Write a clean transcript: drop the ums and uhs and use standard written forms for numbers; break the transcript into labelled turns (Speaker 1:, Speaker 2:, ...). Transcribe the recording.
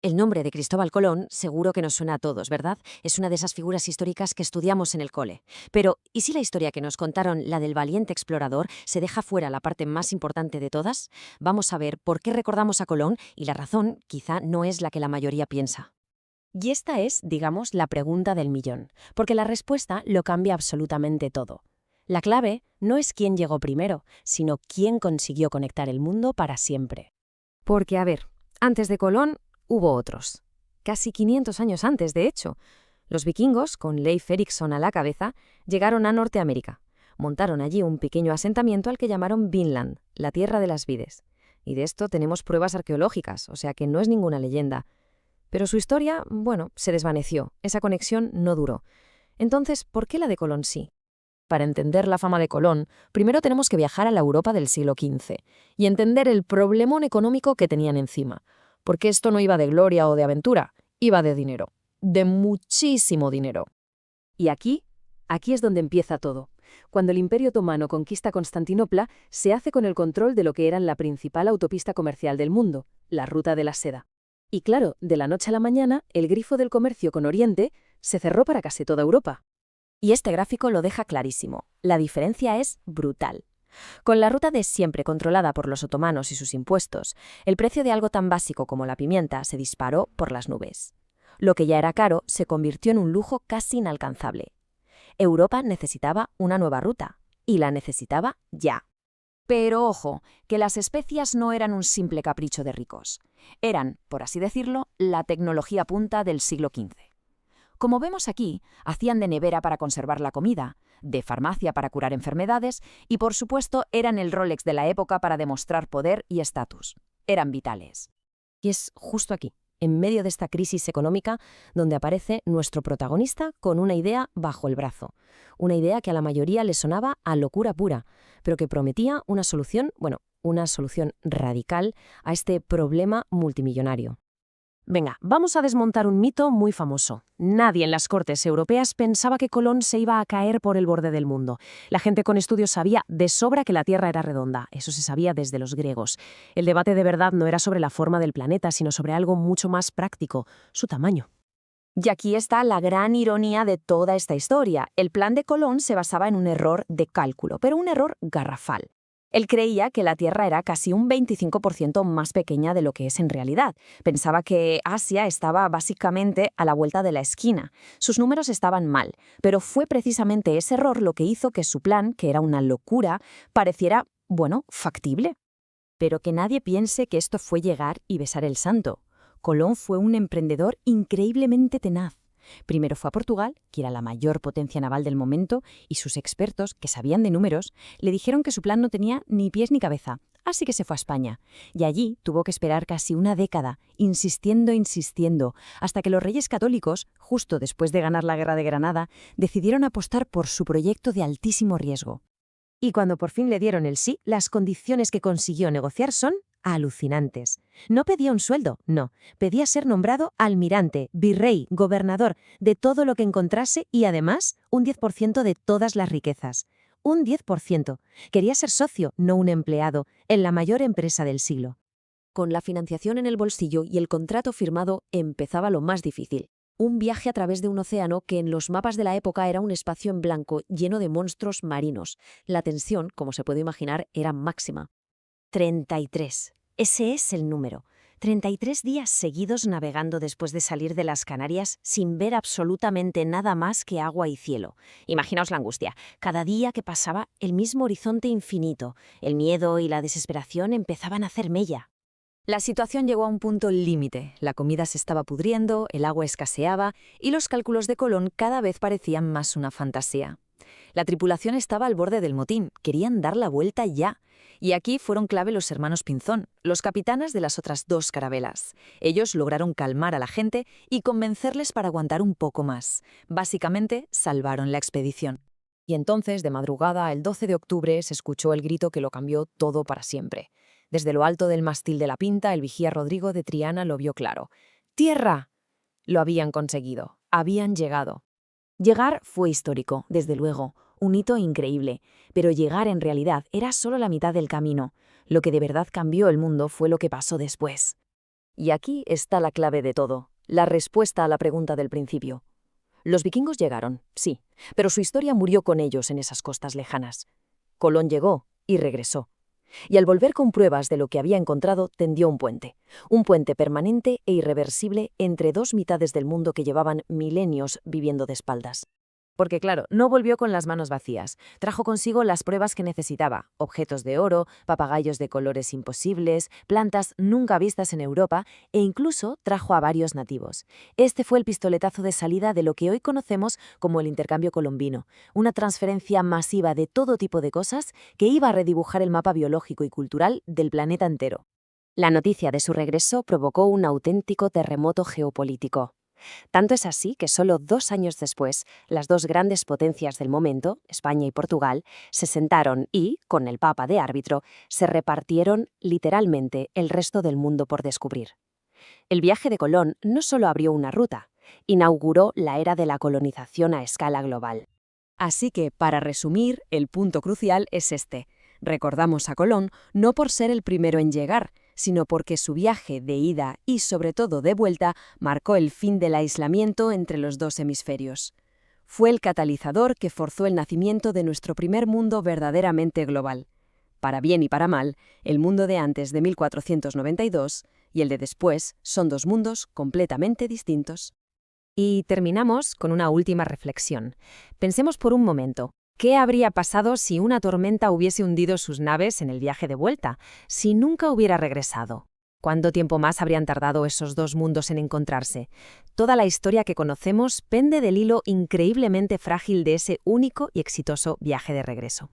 Speaker 1: El nombre de Cristóbal Colón seguro que nos suena a todos, ¿verdad? Es una de esas figuras históricas que estudiamos en el cole. Pero, ¿y si la historia que nos contaron, la del valiente explorador, se deja fuera la parte más importante de todas? Vamos a ver por qué recordamos a Colón y la razón quizá no es la que la mayoría piensa.
Speaker 2: Y esta es, digamos, la pregunta del millón, porque la respuesta lo cambia absolutamente todo. La clave no es quién llegó primero, sino quién consiguió conectar el mundo para siempre.
Speaker 1: Porque, a ver, antes de Colón hubo otros. Casi 500 años antes, de hecho. Los vikingos, con Leif Erikson a la cabeza, llegaron a Norteamérica. Montaron allí un pequeño asentamiento al que llamaron Vinland, la tierra de las vides. Y de esto tenemos pruebas arqueológicas, o sea que no es ninguna leyenda. Pero su historia, bueno, se desvaneció. Esa conexión no duró. Entonces, ¿por qué la de Colón sí? Para entender la fama de Colón, primero tenemos que viajar a la Europa del siglo XV y entender el problemón económico que tenían encima. Porque esto no iba de gloria o de aventura, iba de dinero. De muchísimo dinero.
Speaker 2: Y aquí es donde empieza todo. Cuando el Imperio Otomano conquista Constantinopla, se hace con el control de lo que era la principal autopista comercial del mundo, la Ruta de la Seda. Y claro, de la noche a la mañana, el grifo del comercio con Oriente se cerró para casi toda Europa.
Speaker 1: Y este gráfico lo deja clarísimo. La diferencia es brutal. Con la ruta de siempre controlada por los otomanos y sus impuestos, el precio de algo tan básico como la pimienta se disparó por las nubes. Lo que ya era caro se convirtió en un lujo casi inalcanzable. Europa necesitaba una nueva ruta, y la necesitaba ya. Pero ojo, que las especias no eran un simple capricho de ricos. Eran, por así decirlo, la tecnología punta del siglo XV. Como vemos aquí, hacían de nevera para conservar la comida, de farmacia para curar enfermedades y, por supuesto, eran el Rolex de la época para demostrar poder y estatus. Eran vitales.
Speaker 2: Y es justo aquí, en medio de esta crisis económica, donde aparece nuestro protagonista con una idea bajo el brazo. Una idea que a la mayoría le sonaba a locura pura, pero que prometía una solución, una solución radical a este problema multimillonario. Venga, vamos a desmontar un mito muy famoso. Nadie en las cortes europeas pensaba que Colón se iba a caer por el borde del mundo. La gente con estudios sabía de sobra que la Tierra era redonda. Eso se sabía desde los griegos. El debate de verdad no era sobre la forma del planeta, sino sobre algo mucho más práctico, su tamaño.
Speaker 1: Y aquí está la gran ironía de toda esta historia. El plan de Colón se basaba en un error de cálculo, pero un error garrafal. Él creía que la Tierra era casi un 25% más pequeña de lo que es en realidad. Pensaba que Asia estaba básicamente a la vuelta de la esquina. Sus números estaban mal, pero fue precisamente ese error lo que hizo que su plan, que era una locura, pareciera, factible. Pero que nadie piense que esto fue llegar y besar el santo. Colón fue un emprendedor increíblemente tenaz. Primero fue a Portugal, que era la mayor potencia naval del momento, y sus expertos, que sabían de números, le dijeron que su plan no tenía ni pies ni cabeza, así que se fue a España. Y allí tuvo que esperar casi una década, insistiendo, hasta que los reyes católicos, justo después de ganar la Guerra de Granada, decidieron apostar por su proyecto de altísimo riesgo. Y cuando por fin le dieron el sí, las condiciones que consiguió negociar son alucinantes. No pedía un sueldo, no. Pedía ser nombrado almirante, virrey, gobernador, de todo lo que encontrase y además un 10% de todas las riquezas. Un 10%. Quería ser socio, no un empleado, en la mayor empresa del siglo. Con la financiación en el bolsillo y el contrato firmado empezaba lo más difícil. Un viaje a través de un océano que en los mapas de la época era un espacio en blanco lleno de monstruos marinos. La tensión, como se puede imaginar, era máxima. 33. Ese es el número. 33 días seguidos navegando después de salir de las Canarias sin ver absolutamente nada más que agua y cielo. Imaginaos la angustia. Cada día que pasaba, el mismo horizonte infinito. El miedo y la desesperación empezaban a hacer mella. La situación llegó a un punto límite. La comida se estaba pudriendo, el agua escaseaba y los cálculos de Colón cada vez parecían más una fantasía. La tripulación estaba al borde del motín. Querían dar la vuelta ya. Y aquí fueron clave los hermanos Pinzón, los capitanes de las otras dos carabelas. Ellos lograron calmar a la gente y convencerles para aguantar un poco más. Básicamente, salvaron la expedición. Y entonces, de madrugada, el 12 de octubre, se escuchó el grito que lo cambió todo para siempre. Desde lo alto del mástil de la Pinta, el vigía Rodrigo de Triana lo vio claro. ¡Tierra! Lo habían conseguido. Habían llegado. Llegar fue histórico, desde luego, un hito increíble, pero llegar en realidad era solo la mitad del camino. Lo que de verdad cambió el mundo fue lo que pasó después. Y aquí está la clave de todo, la respuesta a la pregunta del principio. Los vikingos llegaron, sí, pero su historia murió con ellos en esas costas lejanas. Colón llegó y regresó. Y al volver con pruebas de lo que había encontrado, tendió un puente permanente e irreversible entre dos mitades del mundo que llevaban milenios viviendo de espaldas. Porque claro, no volvió con las manos vacías. Trajo consigo las pruebas que necesitaba: objetos de oro, papagayos de colores imposibles, plantas nunca vistas en Europa e incluso trajo a varios nativos. Este fue el pistoletazo de salida de lo que hoy conocemos como el intercambio colombino, una transferencia masiva de todo tipo de cosas que iba a redibujar el mapa biológico y cultural del planeta entero. La noticia de su regreso provocó un auténtico terremoto geopolítico. Tanto es así que solo 2 años después, las dos grandes potencias del momento, España y Portugal, se sentaron y, con el Papa de árbitro, se repartieron literalmente el resto del mundo por descubrir. El viaje de Colón no solo abrió una ruta, inauguró la era de la colonización a escala global.
Speaker 2: Así que, para resumir, el punto crucial es este. Recordamos a Colón no por ser el primero en llegar, sino porque su viaje de ida y sobre todo de vuelta marcó el fin del aislamiento entre los dos hemisferios. Fue el catalizador que forzó el nacimiento de nuestro primer mundo verdaderamente global. Para bien y para mal, el mundo de antes de 1492 y el de después son dos mundos completamente distintos. Y terminamos con una última reflexión. Pensemos por un momento. ¿Qué habría pasado si una tormenta hubiese hundido sus naves en el viaje de vuelta, si nunca hubiera regresado? ¿Cuánto tiempo más habrían tardado esos dos mundos en encontrarse? Toda la historia que conocemos pende del hilo increíblemente frágil de ese único y exitoso viaje de regreso.